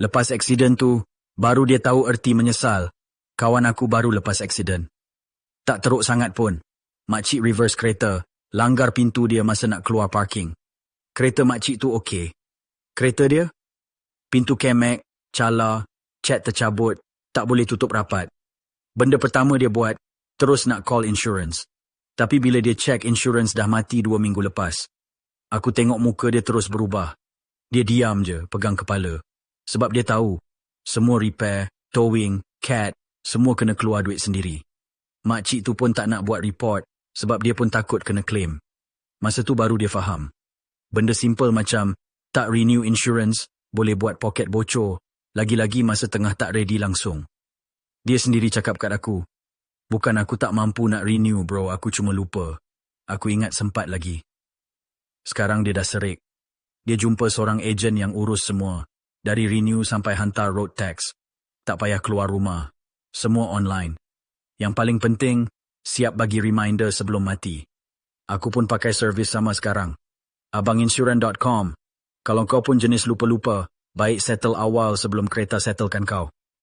Lepas aksiden tu, baru dia tahu erti menyesal. Kawan aku baru lepas aksiden. Tak teruk sangat pun. Makcik reverse kereta, langgar pintu dia masa nak keluar parking. Kereta makcik tu okey. Kereta dia? Pintu kemek, cala, cat tercabut, tak boleh tutup rapat. Benda pertama dia buat, terus nak call insurance. Tapi bila dia check insurance dah mati 2 minggu lepas. Aku tengok muka dia terus berubah. Dia diam je, pegang kepala. Sebab dia tahu, semua repair, towing, cat, semua kena keluar duit sendiri. Makcik tu pun tak nak buat report sebab dia pun takut kena claim. Masa tu baru dia faham. Benda simple macam tak renew insurance boleh buat poket bocor, lagi-lagi masa tengah tak ready langsung. Dia sendiri cakap kat aku, bukan aku tak mampu nak renew bro, aku cuma lupa. Aku ingat sempat lagi. Sekarang dia dah serik. Dia jumpa seorang ejen yang urus semua. Dari renew sampai hantar road tax. Tak payah keluar rumah. Semua online. Yang paling penting, siap bagi reminder sebelum mati. Aku pun pakai servis sama sekarang. Abanginsurance.com. Kalau kau pun jenis lupa-lupa, baik settle awal sebelum kereta settlekan kau.